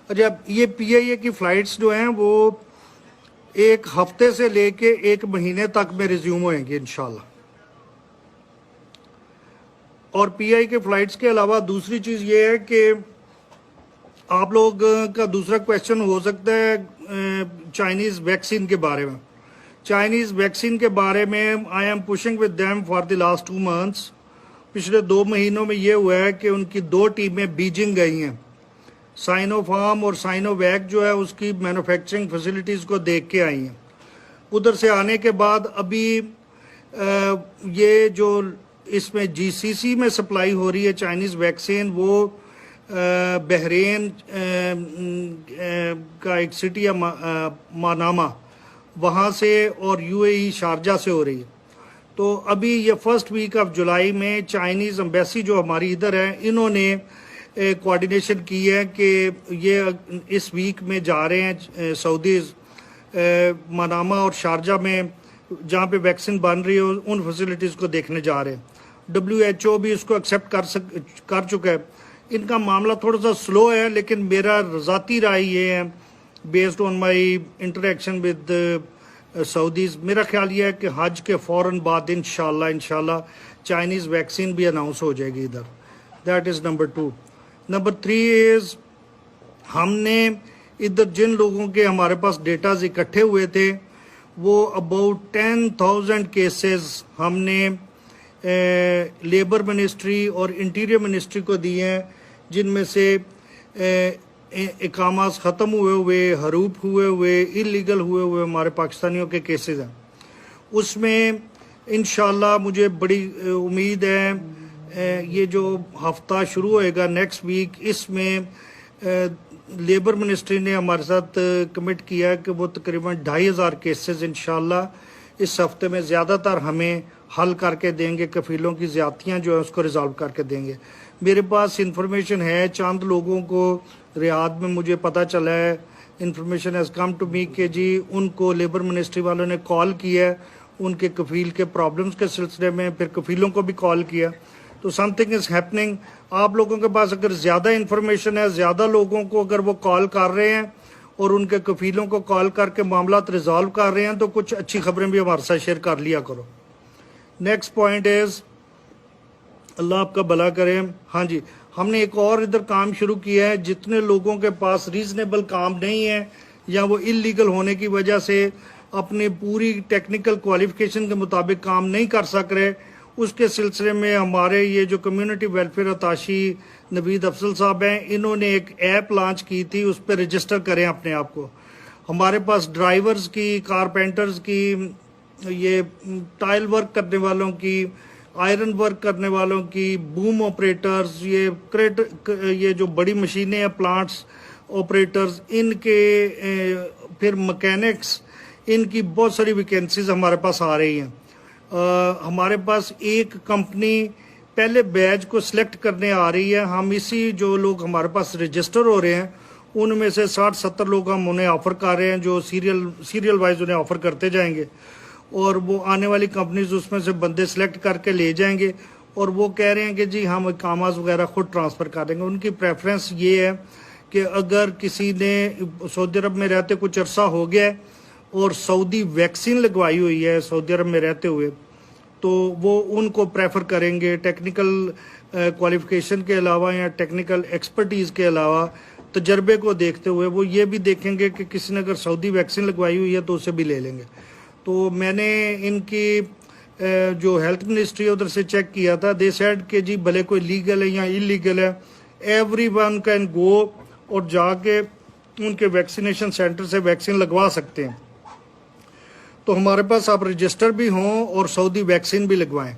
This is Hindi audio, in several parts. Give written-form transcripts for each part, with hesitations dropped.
अच्छा, ये पीआईए की फ़्लाइट्स जो हैं वो एक हफ्ते से लेके एक महीने तक में रिज्यूम होएंगी इंशाल्लाह। और पीआई के फ़्लाइट्स के अलावा दूसरी चीज़ ये है कि आप लोग का दूसरा क्वेश्चन हो सकता है चाइनीज़ वैक्सीन के बारे में। चाइनीज़ वैक्सीन के बारे में I am pushing with them for the last 2 months. पिछले 2 महीनों में ये हुआ है कि उनकी 2 टीमें बीजिंग गई हैं। साइनोफार्म और साइनोवैक जो है उसकी मैन्युफैक्चरिंग फैसिलिटीज़ को देख के आई हैं। उधर से आने के बाद अभी ये जो इसमें जीसीसी में सप्लाई हो रही है चाइनीज़ वैक्सीन, वो बहरीन का एक सिटी है मानामा, वहाँ से और यूएई शारजा से हो रही है। तो अभी ये फर्स्ट वीक ऑफ जुलाई में चाइनीज़ एम्बेसी जो हमारी इधर है, इन्होंने कोऑर्डिनेशन की है कि ये इस वीक में जा रहे हैं सऊदी मनामा और शारजा में जहाँ पे वैक्सीन बन रही है उन फैसिलिटीज़ को देखने जा रहे हैं। WHO भी इसको एक्सेप्ट कर चुका है। इनका मामला थोड़ा सा स्लो है, लेकिन मेरा ज़ाती राय ये है based on my interaction with Saudis, मेरा ख्याल ये है कि हज के फ़ौरन बाद इंशाल्लाह चाइनीज़ वैक्सीन भी अनाउंस हो जाएगी इधर। That is number 2। Number 3 is हमने इधर जिन लोगों के हमारे पास डेटाज इकट्ठे हुए थे वो अबाउट 10,000 केसेस हमने लेबर मिनिस्ट्री और इंटीरियर मिनिस्ट्री को दिए हैं, जिनमें से इकामास ख़त्म हुए हरूप हुए इलीगल हुए हमारे पाकिस्तानियों के केसेस हैं। उसमें इंशाल्लाह मुझे बड़ी उम्मीद है ये जो हफ्ता शुरू होएगा नेक्स्ट वीक, इसमें लेबर मिनिस्ट्री ने हमारे साथ कमिट किया है कि वो तकरीबन 2,500 केसेस इंशाल्लाह इस हफ्ते में ज़्यादातर हमें हल करके देंगे। कफीलों की ज़्यादतियाँ जो है उसको रिजॉल्व करके देंगे। मेरे पास इंफॉर्मेशन है, चंद लोगों को रियाद में मुझे पता चला है, information has come to me कि जी उनको लेबर मिनिस्ट्री वालों ने कॉल किया है उनके कफील के प्रॉब्लम्स के सिलसिले में, फिर कफीलों को भी कॉल किया। तो समथिंग इज़ हैपनिंग। आप लोगों के पास अगर ज़्यादा इंफॉर्मेशन है, ज़्यादा लोगों को अगर वो कॉल कर रहे हैं और उनके कफीलों को कॉल करके मामला रिजॉल्व कर रहे हैं, तो कुछ अच्छी खबरें भी हमारे साथ शेयर कर लिया करो। नेक्स्ट पॉइंट इज़, अल्लाह आपका भला करे। हाँ जी, हमने एक और इधर काम शुरू किया है। जितने लोगों के पास रीज़नेबल काम नहीं है या वो इलीगल होने की वजह से अपनी पूरी टेक्निकल क्वालिफिकेशन के मुताबिक काम नहीं कर सक रहे, उसके सिलसिले में हमारे ये जो community welfare attaché Naveed Afsal साहब हैं, इन्होंने एक ऐप लॉन्च की थी, उस पर रजिस्टर करें अपने आप को। हमारे पास ड्राइवर्स की, कारपेंटर्स की, ये टाइल वर्क करने वालों की, आयरन वर्क करने वालों की, बूम ऑपरेटर्स, ये जो बड़ी मशीनें हैं, प्लांट्स ऑपरेटर्स, इनके फिर मैकेनिक्स, इनकी बहुत सारी वैकेंसीज हमारे पास आ रही हैं। हमारे पास एक कंपनी पहले बैच को सिलेक्ट करने आ रही है। हम इसी जो लोग हमारे पास रजिस्टर हो रहे हैं उनमें से 60-70 लोग हम उन्हें ऑफ़र कर रहे हैं, जो सीरियल वाइज उन्हें ऑफ़र करते जाएंगे और वो आने वाली कंपनीज उसमें से बंदे सेलेक्ट करके ले जाएंगे और वो कह रहे हैं कि जी हम कामाज वगैरह खुद ट्रांसफ़र कर देंगे। उनकी प्रेफरेंस ये है कि अगर किसी ने सऊदी अरब में रहते कुछ अरसा हो गया और सऊदी वैक्सीन लगवाई हुई है सऊदी अरब में रहते हुए, तो वो उनको प्रेफर करेंगे। टेक्निकल क्वालिफिकेशन के अलावा या टेक्निकल एक्सपर्टीज़ के अलावा तजर्बे को देखते हुए वो ये भी देखेंगे कि किसी ने अगर सऊदी वैक्सीन लगवाई हुई है तो उसे भी ले लेंगे। तो मैंने इनकी जो हेल्थ मिनिस्ट्री है उधर से चेक किया था। दे सेड कि जी भले कोई लीगल है या इलीगल है, एवरीवन कैन गो और जाके उनके वैक्सीनेशन सेंटर से वैक्सीन लगवा सकते हैं। तो हमारे पास आप रजिस्टर भी हों और सऊदी वैक्सीन भी लगवाएं।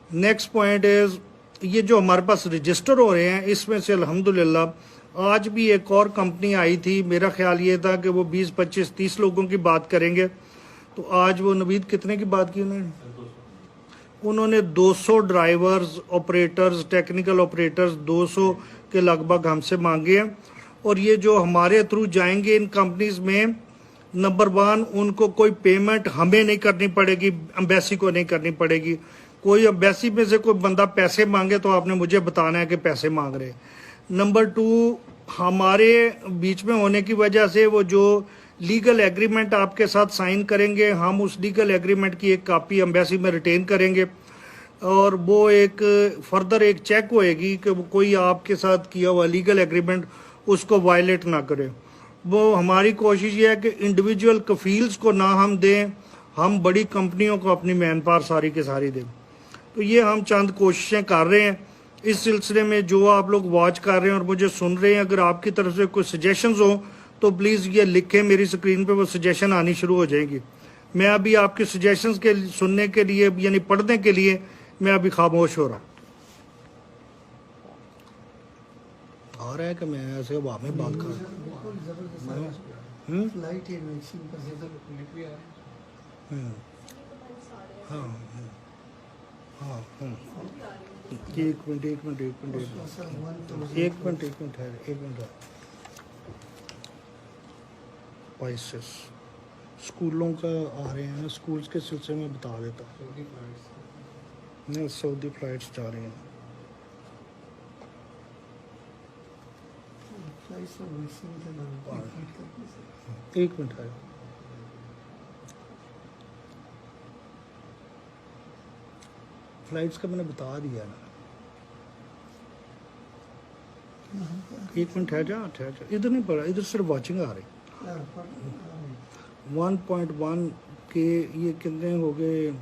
नेक्स्ट पॉइंट इज़, ये जो हमारे पास रजिस्टर हो रहे हैं इसमें से अल्हम्दुलिल्लाह आज भी एक और कंपनी आई थी। मेरा ख्याल ये था कि वो 20, 25, 30 लोगों की बात करेंगे, तो आज वो नवीद कितने की बात की उन्होंने 200 ड्राइवर्स, ऑपरेटर्स, टेक्निकल ऑपरेटर्स 200 के लगभग हमसे मांगे हैं। और ये जो हमारे थ्रू जाएंगे इन कंपनीज में, नंबर 1 उनको कोई पेमेंट हमें नहीं करनी पड़ेगी, एम्बेसी को नहीं करनी पड़ेगी। कोई एम्बेसी में से कोई बंदा पैसे मांगे तो आपने मुझे बताना है कि पैसे मांग रहे हैं। नंबर 2, हमारे बीच में होने की वजह से वो जो लीगल एग्रीमेंट आपके साथ साइन करेंगे, हम उस लीगल एग्रीमेंट की एक कॉपी एम्बेसी में रिटेन करेंगे और वो एक फर्दर एक चेक होएगी कि वो कोई आपके साथ किया हुआ लीगल एग्रीमेंट उसको वायलेट ना करे। वो हमारी कोशिश ये है कि इंडिविजुअल कफील्स को ना हम दें, हम बड़ी कंपनियों को अपनी मैन पावर सारी के सारी दें। तो ये हम चंद कोशिशें कर रहे हैं। इस सिलसिले में जो आप लोग वॉच कर रहे हैं और मुझे सुन रहे हैं, अगर आपकी तरफ से कोई सजेशंस हो तो प्लीज़ ये लिखें, मेरी स्क्रीन पे वो सजेशन आनी शुरू हो जाएंगी। मैं अभी आपके सजेशंस के सुनने के लिए यानी पढ़ने के लिए मैं अभी खामोश हो रहा हूँ। आ रहा है कि मैं ऐसे हवा में बात कर रहा हूँ। एक मिनट है। स्पाइसेस स्कूलों का आ रहे हैं, स्कूल्स के सिलसिले में बता देता हूँ। सऊदी फ्लाइट्स जा रही हैं। एक मिनट है। फ्लाइट्स का मैंने बता दिया ना। एक मिनट है, ठहर जा, इधर नहीं पड़ा, इधर सिर्फ वॉचिंग आ रही। 1.1 के ये कितने हो गए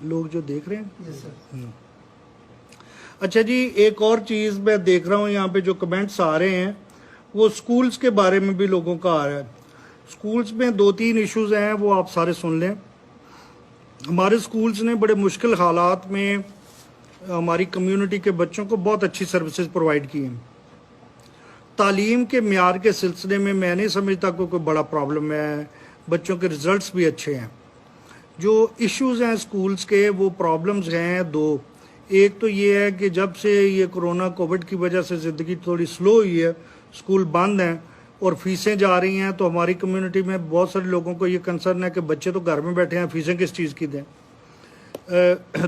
लोग जो देख रहे हैं। अच्छा जी, एक और चीज़ मैं देख रहा हूँ यहाँ पे जो कमेंट्स आ रहे हैं वो स्कूल्स के बारे में भी लोगों का आ रहा है। स्कूल्स में 2-3 इश्यूज हैं, वो आप सारे सुन लें। हमारे स्कूल्स ने बड़े मुश्किल हालात में हमारी कम्युनिटी के बच्चों को बहुत अच्छी सर्विसेज प्रोवाइड की हैं। तालीम के म्यार के सिलसिले में मैं नहीं समझता कोई बड़ा प्रॉब्लम है, बच्चों के रिजल्ट्स भी अच्छे हैं। जो इश्यूज़ हैं स्कूल्स के, वो प्रॉब्लम्स हैं 2। एक तो ये है कि जब से ये कोरोना कोविड की वजह से ज़िंदगी थोड़ी स्लो हुई है, स्कूल बंद हैं और फीसें जा रही हैं, तो हमारी कम्युनिटी में बहुत सारे लोगों को ये कंसर्न है कि बच्चे तो घर में बैठे हैं, फीसें किस चीज़ की दें।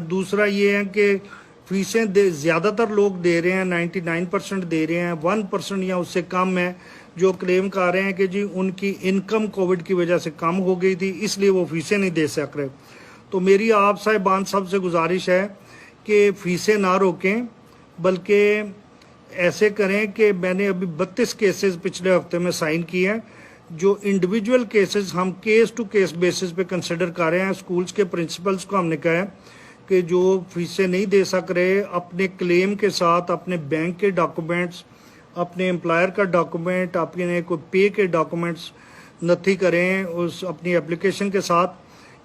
दूसरा ये है कि फीसें ज़्यादातर लोग दे रहे हैं, 99% दे रहे हैं, 1% या उससे कम है जो क्लेम कर रहे हैं कि जी उनकी इनकम कोविड की वजह से कम हो गई थी, इसलिए वो फीसें नहीं दे सक रहे। तो मेरी आप साहिबान सबसे गुजारिश है कि फ़ीसें ना रोकें, बल्कि ऐसे करें कि मैंने अभी 32 केसेस पिछले हफ्ते में साइन किए हैं। जो इंडिविजुअल केसेस हम केस टू केस बेसिस पे कंसिडर कर रहे हैं। स्कूल्स के प्रिंसिपल्स को हमने कहा है कि जो फीसें नहीं दे सक रहे, अपने क्लेम के साथ अपने बैंक के डॉक्यूमेंट्स, अपने एम्प्लॉयर का डॉक्यूमेंट, अपने कोई पे के डॉक्यूमेंट्स नथी करें उस अपनी एप्लीकेशन के साथ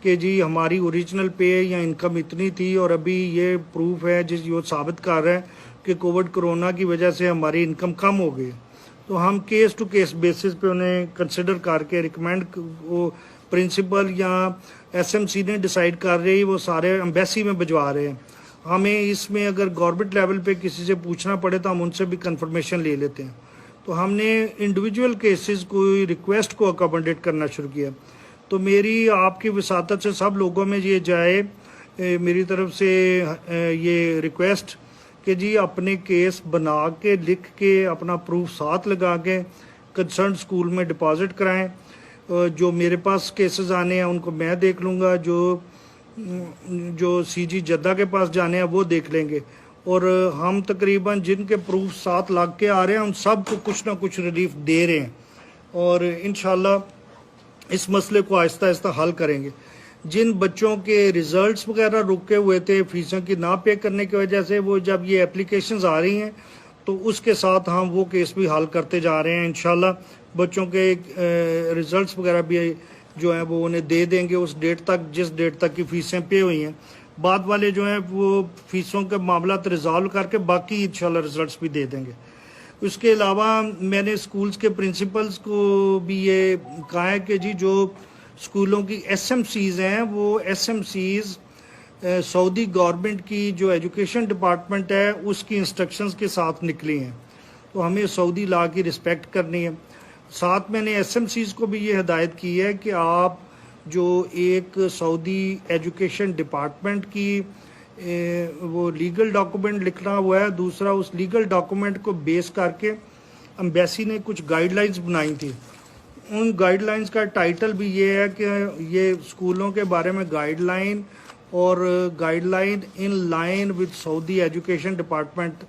कि जी हमारी ओरिजिनल पे या इनकम इतनी थी और अभी ये प्रूफ है जिस जो साबित कर रहा है कि कोविड कोरोना की वजह से हमारी इनकम कम हो गई। तो हम केस टू केस बेसिस पे उन्हें कंसिडर करके रिकमेंड, वो प्रिंसिपल या एसएमसी ने डिसाइड कर रही, वो सारे एम्बेसी में भिजवा रहे हैं। हमें इसमें अगर गवर्नमेंट लेवल पे किसी से पूछना पड़े तो हम उनसे भी कंफर्मेशन ले लेते हैं। तो हमने इंडिविजुअल केसेस को रिक्वेस्ट को अकोमोडेट करना शुरू किया। तो मेरी आपकी विसातत से सब लोगों में ये जाए, मेरी तरफ से ये रिक्वेस्ट कि जी अपने केस बना के लिख के अपना प्रूफ साथ लगा के कंसर्न स्कूल में डिपॉजिट कराएं। जो मेरे पास केसेस आने हैं उनको मैं देख लूँगा, जो सीजी जद्दा के पास जाने हैं वो देख लेंगे, और हम तकरीबन जिनके प्रूफ 7 लाख के आ रहे हैं उन सब को कुछ ना कुछ रिलीफ दे रहे हैं और इंशाल्लाह इस मसले को आहिस्ता आहिस्ता हल करेंगे। जिन बच्चों के रिजल्ट्स वगैरह रुके हुए थे फीसों की ना पे करने की वजह से, वो जब ये एप्लीकेशंस आ रही हैं तो उसके साथ हम वो केस भी हल करते जा रहे हैं। इंशाल्लाह बच्चों के रिजल्ट्स वगैरह भी जो हैं वो उन्हें दे देंगे उस डेट तक जिस डेट तक की फ़ीसें पे हुई हैं। बाद वाले जो हैं वो फ़ीसों के मामला रिजॉल्व करके बाकी इंशाल्लाह रिजल्ट्स भी दे देंगे। उसके अलावा मैंने स्कूल्स के प्रिंसिपल्स को भी ये कहा है कि जी जो स्कूलों की एसएमसीज़ हैं वो एसएमसीज़ सऊदी गवर्नमेंट की जो एजुकेशन डिपार्टमेंट है उसकी इंस्ट्रक्शंस के साथ निकली हैं, तो हमें सऊदी लॉ की रिस्पेक्ट करनी है। साथ मैंने एसएमसीज़ को भी ये हिदायत की है कि आप जो एक सऊदी एजुकेशन डिपार्टमेंट की वो लीगल डॉक्यूमेंट लिखना हुआ है। दूसरा, उस लीगल डॉक्यूमेंट को बेस करके एम्बेसी ने कुछ गाइडलाइंस बनाई थी। उन गाइडलाइंस का टाइटल भी ये है कि ये स्कूलों के बारे में गाइडलाइन और guideline in line with Saudi education department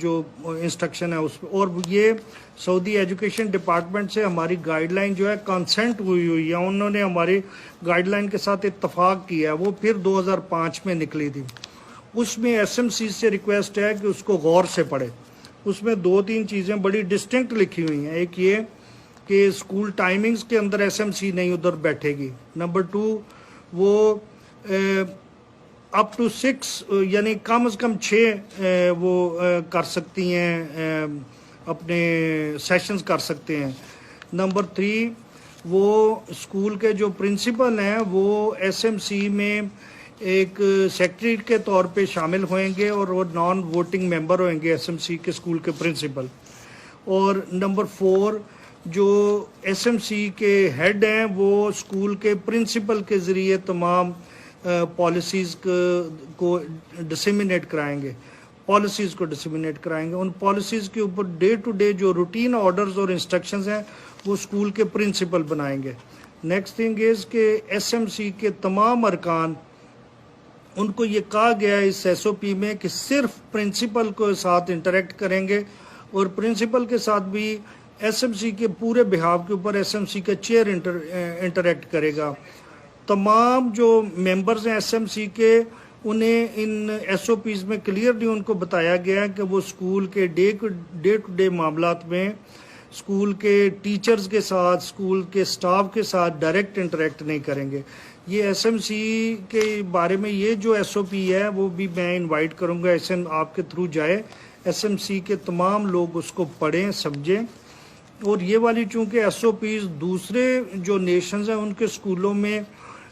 जो इंस्ट्रक्शन है उस पर, और ये सऊदी एजुकेशन डिपार्टमेंट से हमारी गाइडलाइन जो है कंसेंट हुई है, उन्होंने हमारी गाइडलाइन के साथ इत्तफाक किया है। वो फिर 2005 में निकली थी। उसमें एसएमसी से रिक्वेस्ट है कि उसको गौर से पढ़े। उसमें 2-3 चीज़ें बड़ी डिस्टिंक्ट लिखी हुई हैं। एक ये कि स्कूल टाइमिंग्स के अंदर एसएमसी नहीं उधर बैठेगी। नंबर 2, वो अप टू 6 यानी कम से कम 6 वो कर सकती हैं, अपने सेशंस कर सकते हैं। नंबर 3, वो स्कूल के जो प्रिंसिपल हैं वो एसएमसी में एक सेक्रेटरी के तौर पे शामिल होंगे और वो नॉन वोटिंग मेंबर होंगे एसएमसी के स्कूल के प्रिंसिपल। और नंबर 4, जो एसएमसी के हेड हैं वो स्कूल के प्रिंसिपल के ज़रिए तमाम पॉलिसीज़ को डिसेमिनेट कराएंगे, उन पॉलिसीज़ के ऊपर डे टू डे जो रूटीन ऑर्डर्स और इंस्ट्रक्शंस हैं वो स्कूल के प्रिंसिपल बनाएंगे। नेक्स्ट थिंग इज़ कि एसएमसी के तमाम अरकान, उनको ये कहा गया है इस एसओपी में कि सिर्फ प्रिंसिपल के साथ इंटरेक्ट करेंगे और प्रिंसिपल के साथ भी एसएमसी के पूरे बिहाव के ऊपर एसएमसी का चेयर इंटरेक्ट करेगा। तमाम जो मेंबर्स हैं एसएमसी के, उन्हें इन एसओपीज में क्लियरली उनको बताया गया है कि वो स्कूल के डे टू डे मामलात में स्कूल के टीचर्स के साथ, स्कूल के स्टाफ के साथ डायरेक्ट इंटरेक्ट नहीं करेंगे। ये एसएमसी के बारे में ये जो एसओपी है वो भी मैं इनवाइट करूँगा एसएम आपके थ्रू जाए, एसएमसी के तमाम लोग उसको पढ़ें, समझें। और ये वाली चूँकि एसओपीज दूसरे जो नेशंस हैं उनके स्कूलों में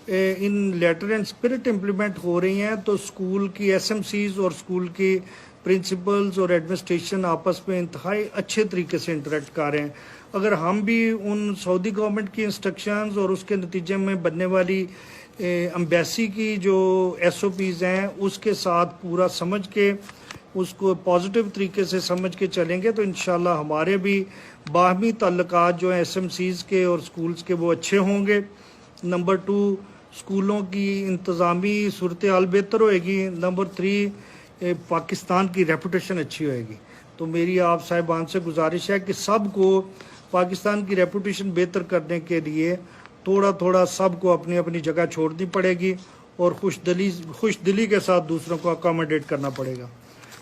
इन लेटर एंड स्पिरिट इम्प्लीमेंट हो रही हैं, तो स्कूल की एसएमसीज और स्कूल की प्रिंसिपल्स और एडमिनिस्ट्रेशन आपस में इंतहाई अच्छे तरीके से इंटरेक्ट कर रहे हैं। अगर हम भी उन सऊदी गवर्नमेंट की इंस्ट्रक्शंस और उसके नतीजे में बनने वाली एम्बेसी की जो एसओपीज़ हैं उसके साथ पूरा समझ के उसको पॉजिटिव तरीके से समझ के चलेंगे तो इंशाल्लाह हमारे भी बाहमी ताल्लुकात जो हैं एसएमसीज़ के और स्कूल्स के वो अच्छे होंगे। नंबर 2, स्कूलों की इंतज़ामी सूरत हाल बेहतर होएगी। नंबर 3, पाकिस्तान की रेपुटेशन अच्छी होएगी। तो मेरी आप साहिबान से गुजारिश है कि सबको पाकिस्तान की रेपुटेशन बेहतर करने के लिए थोड़ा थोड़ा सबको अपनी अपनी जगह छोड़नी पड़ेगी और खुश दिली के साथ दूसरों को अकोमोडेट करना पड़ेगा।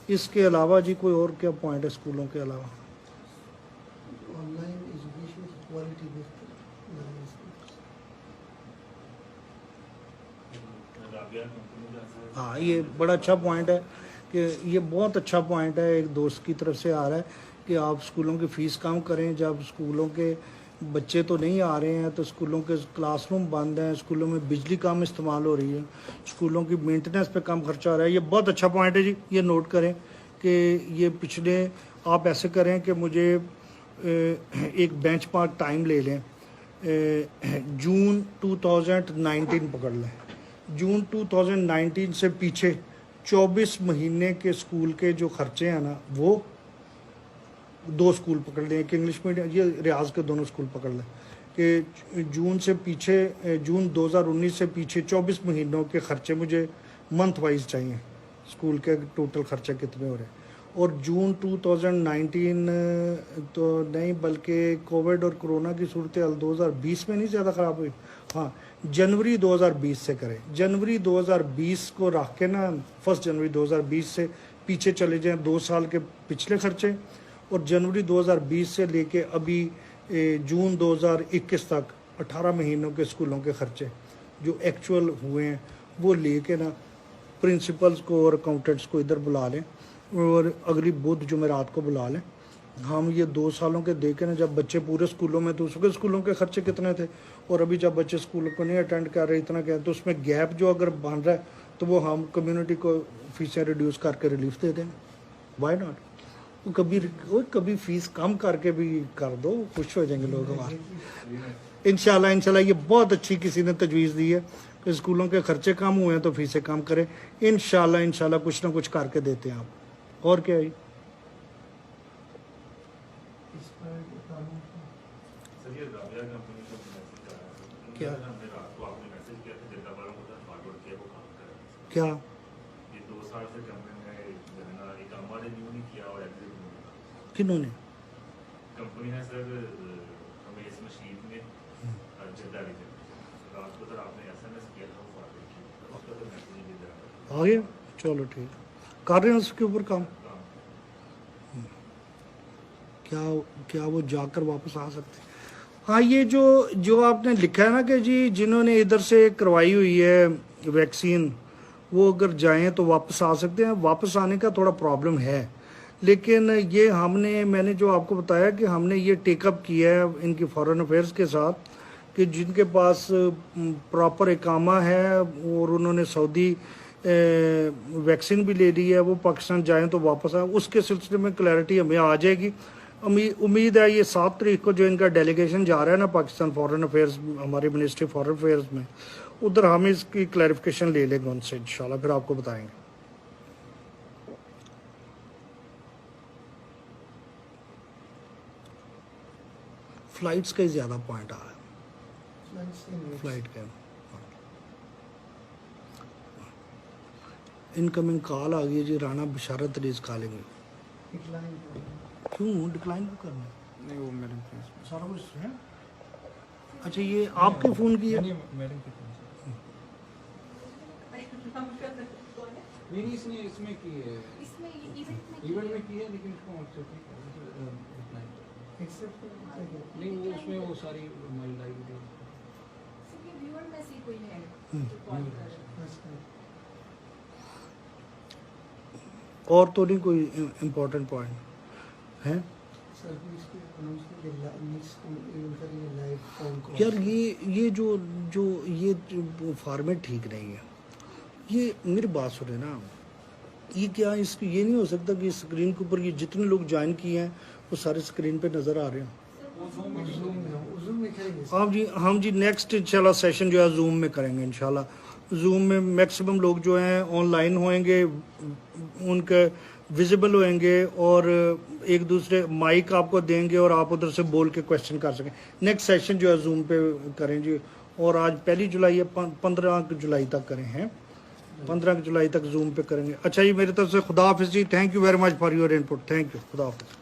इसके अलावा जी कोई और क्या पॉइंट है स्कूलों के अलावा? ऑनलाइन एजुकेशन की क्वालिटी बेहतर। हाँ, ये बड़ा अच्छा पॉइंट है कि ये बहुत अच्छा पॉइंट है, एक दोस्त की तरफ से आ रहा है कि आप स्कूलों की फ़ीस कम करें। जब स्कूलों के बच्चे तो नहीं आ रहे हैं तो स्कूलों के क्लासरूम बंद हैं, स्कूलों में बिजली कम इस्तेमाल हो रही है, स्कूलों की मेंटेनेंस पे कम खर्चा हो रहा है। ये बहुत अच्छा पॉइंट है जी, ये नोट करें कि ये पिछले आप ऐसे करें कि मुझे एक बेंचमार्क टाइम ले लें, जून 2019 पकड़ लें। जून 2019 से पीछे 24 महीने के स्कूल के जो खर्चे हैं ना, वो 2 स्कूल पकड़ लें, एक इंग्लिश मीडियम, ये रियाज के दोनों स्कूल पकड़ लें कि जून से पीछे, जून 2019 से पीछे 24 महीनों के खर्चे मुझे मंथ वाइज चाहिए, स्कूल के टोटल खर्चे कितने हो रहे हैं। और जून 2019 तो नहीं बल्कि कोविड और कोरोना की सूरत हाल 2020 में नहीं ज़्यादा ख़राब हुई, हाँ जनवरी 2020 से करें। जनवरी 2020 को रख के ना, 1 जनवरी 2020 से पीछे चले जाएं 2 साल के पिछले खर्चे, और जनवरी 2020 से लेके अभी जून 2021 तक 18 महीनों के स्कूलों के खर्चे जो एक्चुअल हुए हैं वो लेके ना प्रिंसिपल्स को और अकाउंटेंट्स को इधर बुला लें और अगली बुध जुमेरात को बुला लें। हम ये 2 सालों के देखें ना, जब बच्चे पूरे स्कूलों में तो उसके स्कूलों के खर्चे कितने थे, और अभी जब बच्चे स्कूलों को नहीं अटेंड कर रहे इतना क्या, तो उसमें गैप जो अगर बन रहा है तो वो हम कम्युनिटी को फीसें रिड्यूस करके रिलीफ दे दें। Why not? वो कभी फीस कम करके भी कर दो, खुश हो जाएंगे लोग हमारे। इंशाल्लाह ये बहुत अच्छी किसी ने तजवीज़ दी है। कि स्कूलों के खर्चे कम हुए हैं तो फीसें कम करें। इंशाल्लाह कुछ ना कुछ करके देते हैं आप। और क्या है? इस पर कानून सर ये राबिया कंपनी का मैसेज आया है। क्या? हमने रात को आपने मैसेज किया था जनता वालों को फॉरवर्ड किया वो काम कर रहे हैं। क्या ये 2 साल से कंपनी ने जो है ना एक अमा रिन्यू नहीं किया और एग्जिट नहीं किया। किन्होंने? कंपनी है सर हमें इस मशीन में जनता रीजन रात को सर आपने एसएमएस किया था वो फॉरवर्ड किया उसका तो मैसेज ही दे रहा आ गया? चलो ठीक, कर रहे हैं उसके ऊपर काम। है। क्या क्या वो जाकर वापस आ सकते हैं? हाँ, ये जो आपने लिखा है ना कि जी जिन्होंने इधर से करवाई हुई है वैक्सीन वो अगर जाएं तो वापस आ सकते हैं। वापस आने का थोड़ा प्रॉब्लम है, लेकिन ये मैंने जो आपको बताया कि हमने ये टेकअप किया है इनकी फॉरेन अफेयर्स के साथ कि जिनके पास प्रॉपर इकामा है और उन्होंने सऊदी वैक्सीन भी ले ली है, वो पाकिस्तान जाएं तो वापस आए। उसके सिलसिले में क्लैरिटी हमें आ जाएगी। उम्मीद है ये 7 तारीख को जो इनका डेलीगेशन जा रहा है ना पाकिस्तान फॉरेन अफेयर्स, हमारी मिनिस्ट्री फॉरेन अफेयर्स में, उधर हम इसकी क्लैरिफिकेशन ले लेंगे उनसे इंशाल्लाह, फिर आपको बताएंगे। फ्लाइट्स का ही ज़्यादा पॉइंट आ रहा है, फ्लाइट्स इन फ्लाइट का। इनकमिंग कॉल आ गई है जी, राना बशारत अलीज कॉलिंग। डिक्लाइन क्यों डिक्लाइन क्यों करना है? नहीं वो मैडम के पास सारा कुछ है। अच्छा, ये आपके फ़ोन की है? नहीं मैडम के पास नहीं नहीं इसने इसमें की है इवेंट में की है लेकिन उसको एक्सेप्ट नहीं किया एक्सेप्ट नहीं वो उसमें वो सारी हमारी लाइव वीडियो और तो नहीं कोई इम्पोर्टेंट पॉइंट है? सर्विस के अनाउंसमेंट नेक्स्ट इवेंट का ये लाइव फोन कॉल। यार ये फॉर्मेट ठीक नहीं है। ये मेरी बात सुने ना, ये क्या इसकी ये नहीं हो सकता कि स्क्रीन के ऊपर ये जितने लोग ज्वाइन किए हैं वो सारे स्क्रीन पे नज़र आ रहे हैं? जूम में करेंगे हम जी नेक्स्ट इंशाल्लाह सेशन जो है जूम में करेंगे इंशाल्लाह। जूम में मैक्सिमम लोग जो हैं ऑनलाइन होंगे, उनके विजिबल होंगे और एक दूसरे माइक आपको देंगे और आप उधर से बोल के क्वेश्चन कर सकें। नेक्स्ट सेशन जो है जूम पे करें जी। और आज 1 जुलाई है, 15 जुलाई तक करें हैं, 15 जुलाई तक जूम पे करेंगे। अच्छा जी, मेरी तरफ से खुदा हाफिज़ जी। Thank you very much for your input. Thank you, खुदा हाफिज़।